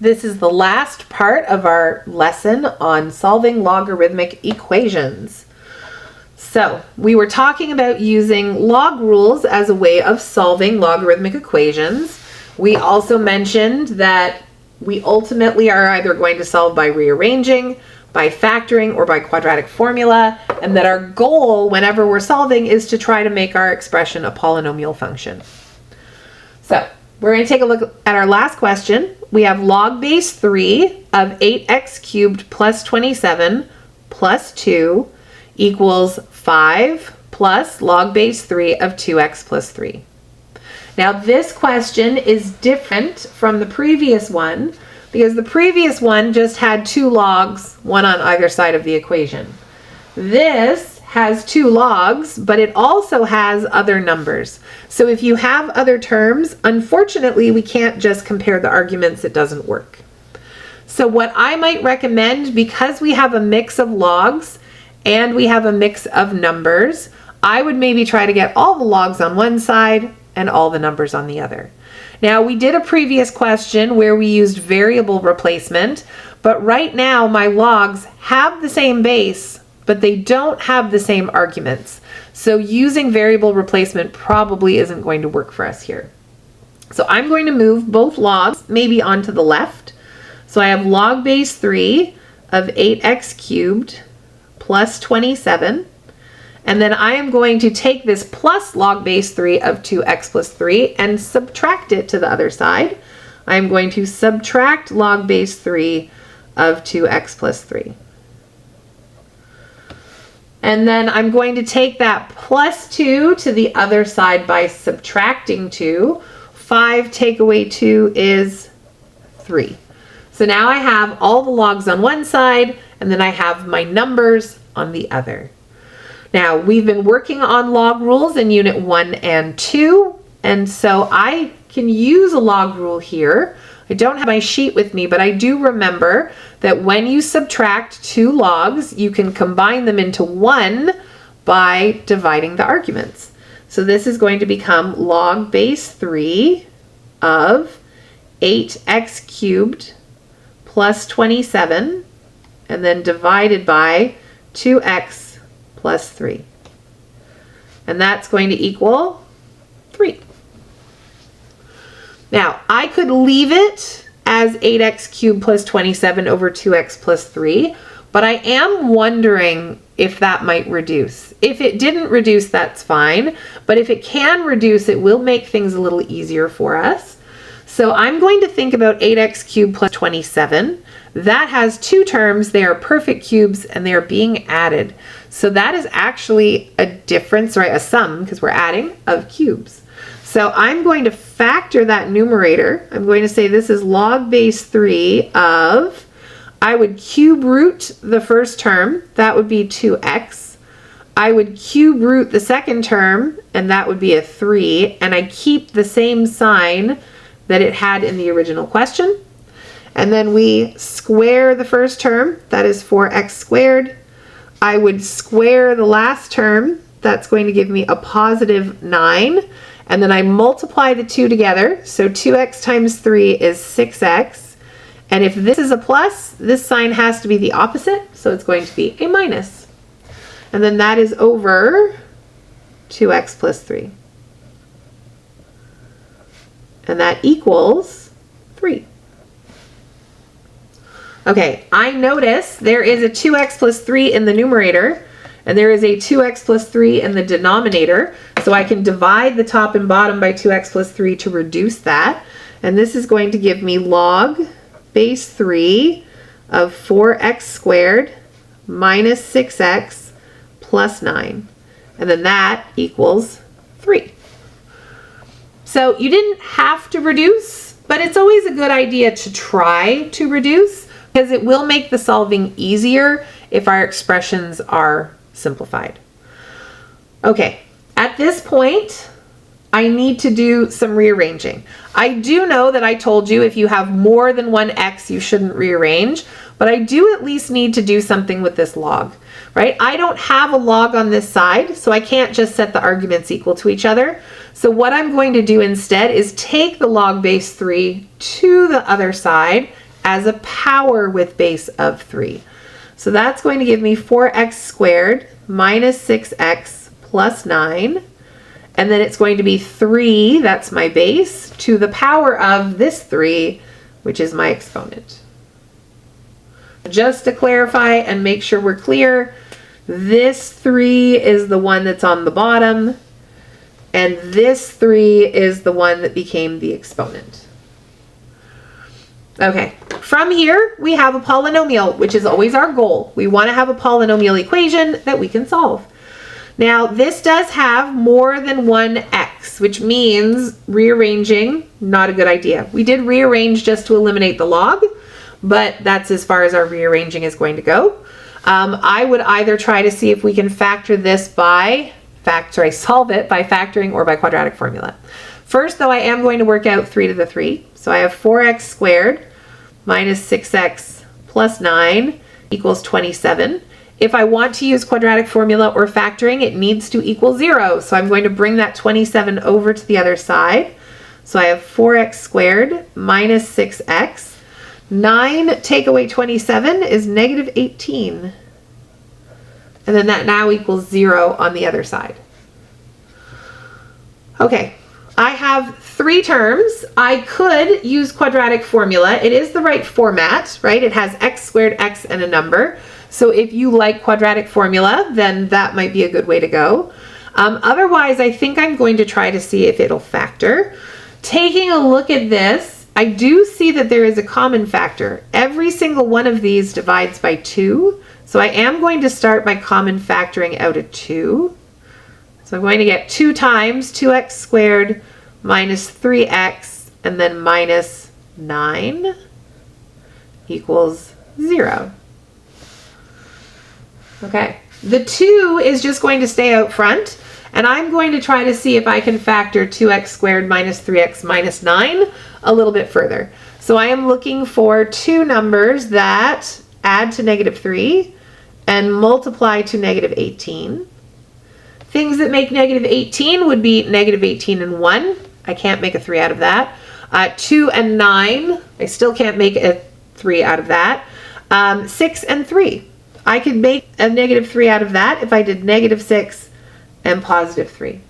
This is the last part of our lesson on solving logarithmic equations. So we were talking about using log rules as a way of solving logarithmic equations. We also mentioned that we ultimately are either going to solve by rearranging, by factoring, or by quadratic formula, and that our goal whenever we're solving is to try to make our expression a polynomial function. So we're going to take a look at our last question. We have log base 3 of 8x cubed plus 27 plus 2 equals 5 plus log base 3 of 2x plus 3. Now this question is different from the previous one because the previous one just had two logs, one on either side of the equation. This has two logs, but it also has other numbers. So if you have other terms, unfortunately, we can't just compare the arguments. It doesn't work. So what I might recommend, because we have a mix of logs and we have a mix of numbers, I would maybe try to get all the logs on one side and all the numbers on the other. Now, we did a previous question where we used variable replacement, but right now my logs have the same base, but they don't have the same arguments. So using variable replacement probably isn't going to work for us here. So I'm going to move both logs maybe onto the left. So I have log base 3 of 8x cubed plus 27. And then I am going to take this plus log base 3 of 2x plus 3 and subtract it to the other side. I'm going to subtract log base 3 of 2x plus 3. And then I'm going to take that plus 2 to the other side by subtracting 2. 5 take away 2 is 3. So now I have all the logs on one side, and then I have my numbers on the other. Now, we've been working on log rules in Unit 1 and 2, and so I can use a log rule here. I don't have my sheet with me, but I do remember that when you subtract two logs, you can combine them into one by dividing the arguments. So this is going to become log base 3 of 8x cubed plus 27, and then divided by 2x plus 3. And that's going to equal 3. Now, I could leave it as 8x cubed plus 27 over 2x plus 3, but I am wondering if that might reduce. If it didn't reduce, that's fine, but if it can reduce, it will make things a little easier for us. So I'm going to think about 8x cubed plus 27. That has two terms. They are perfect cubes and they are being added. So that is actually a difference, right? A sum, because we're adding, of cubes. So I'm going to factor that numerator. I'm going to say this is log base 3 of, I would cube root the first term, that would be 2x. I would cube root the second term, and that would be a 3, and I keep the same sign that it had in the original question. And then we square the first term, that is 4x squared. I would square the last term, that's going to give me a positive 9. And then I multiply the two together, so 2x times 3 is 6x. And if this is a plus, this sign has to be the opposite, so it's going to be a minus. And then that is over 2x plus 3. And that equals 3. Okay, I notice there is a 2x plus 3 in the numerator, and there is a 2x plus 3 in the denominator, so I can divide the top and bottom by 2x plus 3 to reduce that. And this is going to give me log base 3 of 4x squared minus 6x plus 9. And then that equals 3. So you didn't have to reduce, but it's always a good idea to try to reduce because it will make the solving easier if our expressions are simplified. Okay, at this point, I need to do some rearranging. I do know that I told you if you have more than one x, you shouldn't rearrange, but I do at least need to do something with this log, right? I don't have a log on this side, so I can't just set the arguments equal to each other. So what I'm going to do instead is take the log base 3 to the other side as a power with base of 3. So that's going to give me 4x squared minus 6x plus 9. And then it's going to be 3, that's my base, to the power of this 3, which is my exponent. Just to clarify and make sure we're clear, this 3 is the one that's on the bottom, and this 3 is the one that became the exponent. Okay, from here we have a polynomial, which is always our goal. We want to have a polynomial equation that we can solve. Now this does have more than one x, which means rearranging, not a good idea. We did rearrange just to eliminate the log, but that's as far as our rearranging is going to go. I would either try to see if we can factor this solve it by factoring or by quadratic formula. First though, I am going to work out 3 to the 3. So I have 4x squared minus 6x plus 9 equals 27. If I want to use quadratic formula or factoring, it needs to equal 0. So I'm going to bring that 27 over to the other side. So I have 4x squared minus 6x. 9 take away 27 is negative 18. And then that now equals 0 on the other side. Okay, I have 3 terms. I could use quadratic formula. It is the right format, right? It has x squared, x, and a number. So if you like quadratic formula, then that might be a good way to go. Otherwise, I think I'm going to try to see if it'll factor. Taking a look at this, I do see that there is a common factor. Every single one of these divides by 2. So I am going to start by common factoring out a 2. So I'm going to get 2 times 2x squared minus 3x and then minus 9 equals 0. Okay, the 2 is just going to stay out front, and I'm going to try to see if I can factor 2x squared minus 3x minus 9 a little bit further. So I am looking for 2 numbers that add to negative 3 and multiply to negative 18. Things that make negative 18 would be negative 18 and 1. I can't make a 3 out of that. 2 and 9. I still can't make a 3 out of that. 6 and 3. I could make a negative 3 out of that if I did negative 6 and positive 3.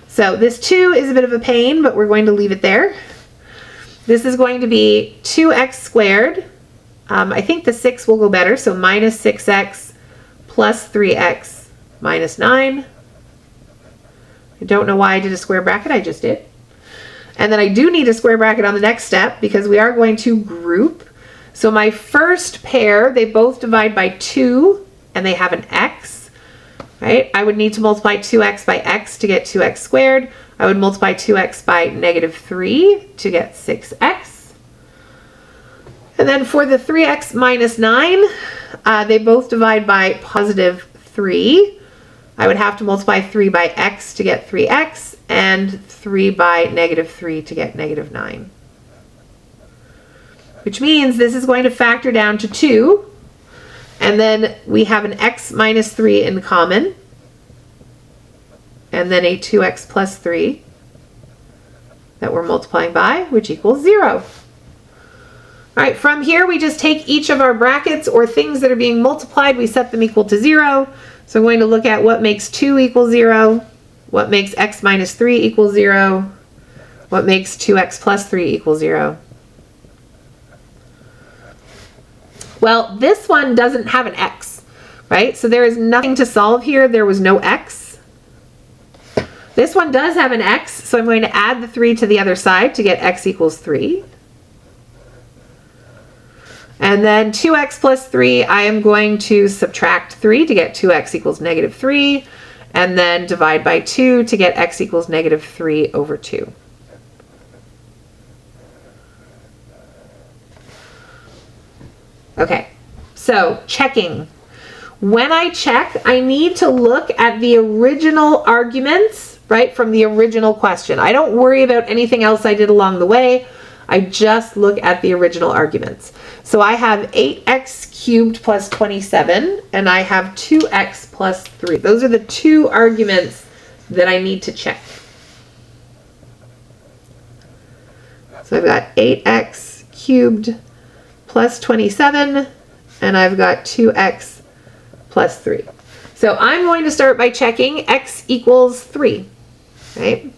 So this 2 is a bit of a pain, but we're going to leave it there. This is going to be 2x squared. I think the 6 will go better, so minus 6x plus 3x minus 9. I don't know why I did a square bracket, I just did. And then I do need a square bracket on the next step because we are going to group. So my first pair, they both divide by 2 and they have an x, right? I would need to multiply 2x by x to get 2x squared. I would multiply 2x by negative 3 to get 6x. And then for the 3x minus 9, they both divide by positive 3. I would have to multiply 3 by x to get 3x and 3 by negative 3 to get negative 9. Which means this is going to factor down to 2. And then we have an x minus 3 in common. And then a 2x plus 3 that we're multiplying by, which equals 0. All right, from here we just take each of our brackets or things that are being multiplied, we set them equal to 0. So I'm going to look at what makes 2 equal 0, what makes x minus 3 equal 0, what makes 2x plus 3 equal 0. Well, this one doesn't have an x, right? So there is nothing to solve here. There was no x. This one does have an x, so I'm going to add the 3 to the other side to get x equals 3. And then 2x plus 3, I am going to subtract 3 to get 2x equals negative 3, and then divide by 2 to get x equals negative 3 over 2. Okay, so checking. When I check, I need to look at the original arguments, right, from the original question. I don't worry about anything else I did along the way. I just look at the original arguments. So I have 8x cubed plus 27, and I have 2x plus 3. Those are the 2 arguments that I need to check. So I've got 8x cubed plus 27, and I've got 2x plus 3. So I'm going to start by checking x equals 3, right?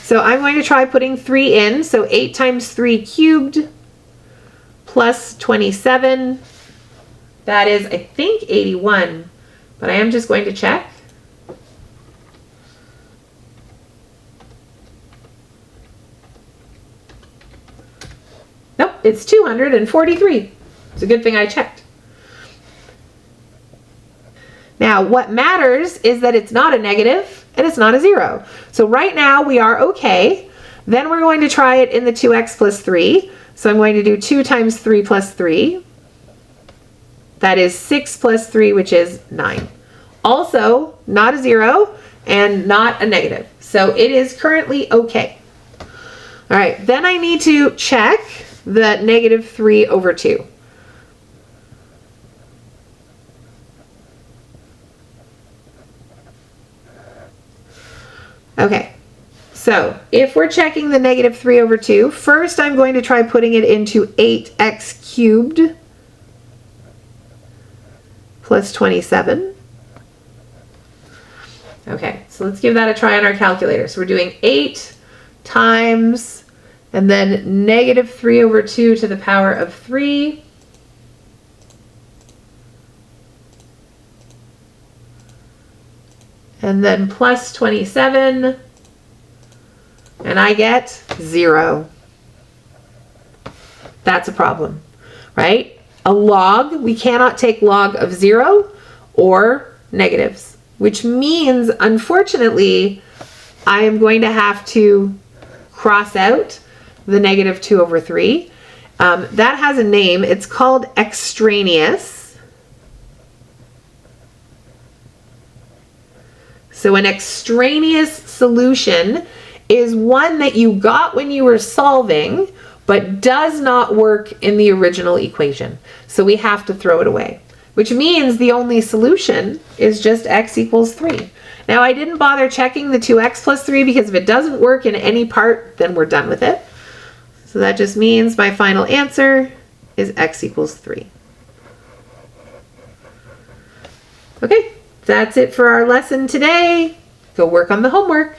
So I'm going to try putting 3 in. So 8 times 3 cubed plus 27. That is, I think, 81. But I am just going to check. Nope, it's 243. It's a good thing I checked. Now, what matters is that it's not a negative and it's not a 0. So right now we are okay. Then we're going to try it in the 2x plus 3. So I'm going to do 2 times 3 plus 3. That is 6 plus 3, which is 9. Also, not a 0 and not a negative. So it is currently okay. All right, then I need to check the negative 3 over 2. Okay, so if we're checking the negative 3 over 2, first I'm going to try putting it into 8x cubed plus 27. Okay, so let's give that a try on our calculator. So we're doing 8 times, and then negative 3 over 2 to the power of 3. And then plus 27, and I get 0. That's a problem, right? A log, we cannot take log of 0 or negatives, which means, unfortunately, I am going to have to cross out the negative 2 over 3. That has a name. It's called extraneous. So an extraneous solution is one that you got when you were solving, but does not work in the original equation. So we have to throw it away, which means the only solution is just x equals 3. Now I didn't bother checking the 2x plus 3 because if it doesn't work in any part, then we're done with it. So that just means my final answer is x equals 3. Okay. That's it for our lesson today. Go work on the homework.